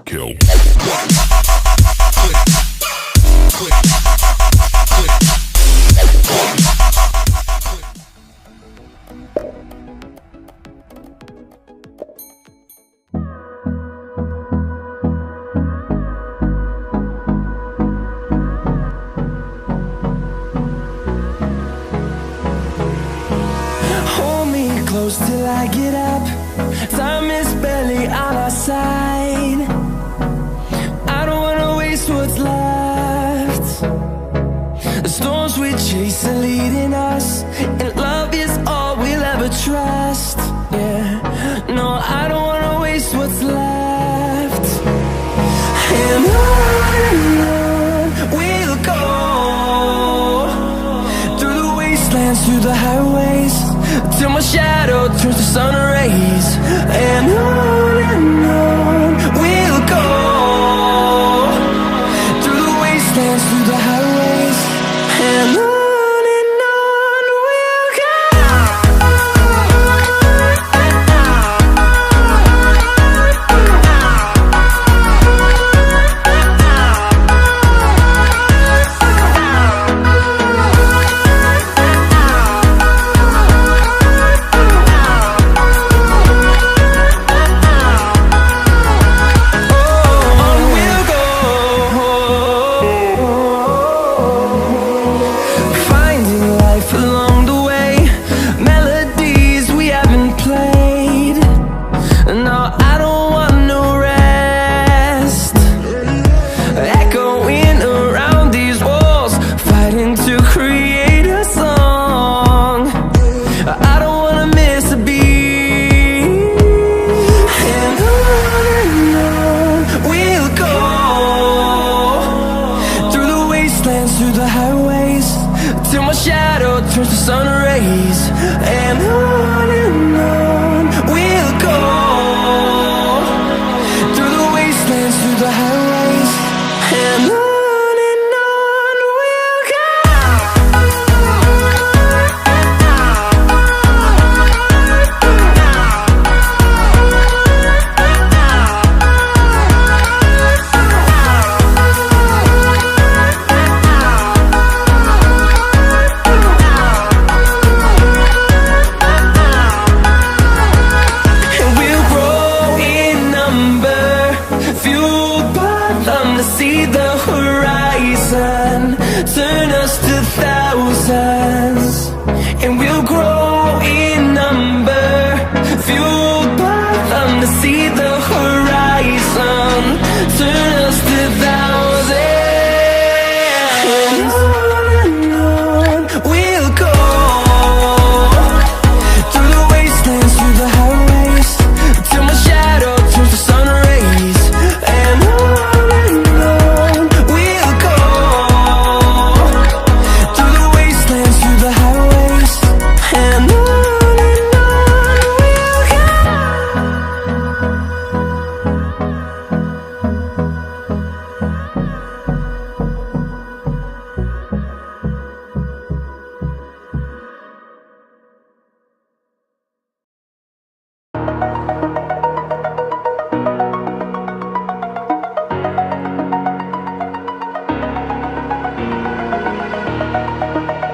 overkill. Hold me close till I get up. Time is barely on our side. I don't wanna waste what's left. The storms we chase are leading us, and love is all we'll ever trust. Yeah, no, I don't wanna waste what's left. And on we'll go, through the wastelands, through the highways, till my shadow turns to sun rays. And on we'll go, through the wastelands, through the highways, and on we'll go. Through the highways, till my shadow turns to sun rays. And on we'll go, through the wastelands, through the highways, and on we'll go. See the horizon, turn us to thousands, and we'll grow in number, fueled by them to see the horizon, turn us to thousands. And on we'll go, through the wastelands, through the highways, till my shadow turns to sun rays. And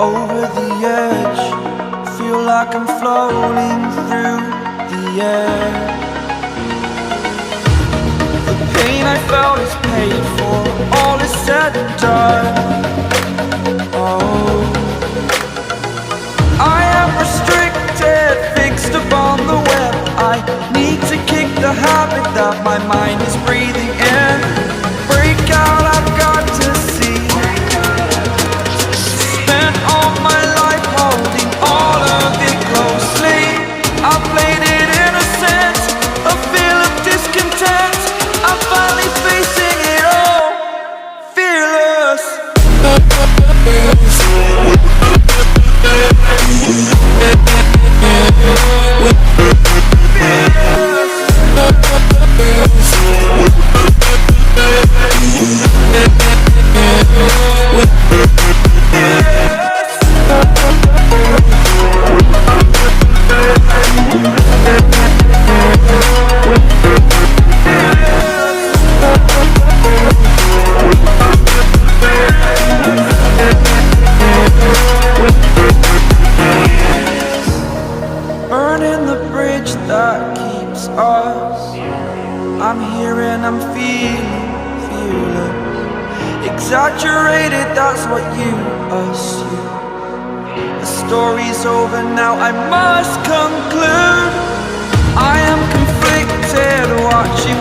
over the edge, feel like I'm floating through the air. The pain I felt is paid for, all is said and done. Oh, I am restricted, fixed upon the web. I need to kick the habit that my mind is breathing in. Break out, I've got to see. Spent all my life holding all of it closely. I played it innocent, a feel of discontent. I'm finally facing it all, fearless. Fearless. I'm here and I'm feeling fearless. Exaggerated, that's what you assume. The story's over now, I must conclude. I am conflicted, watching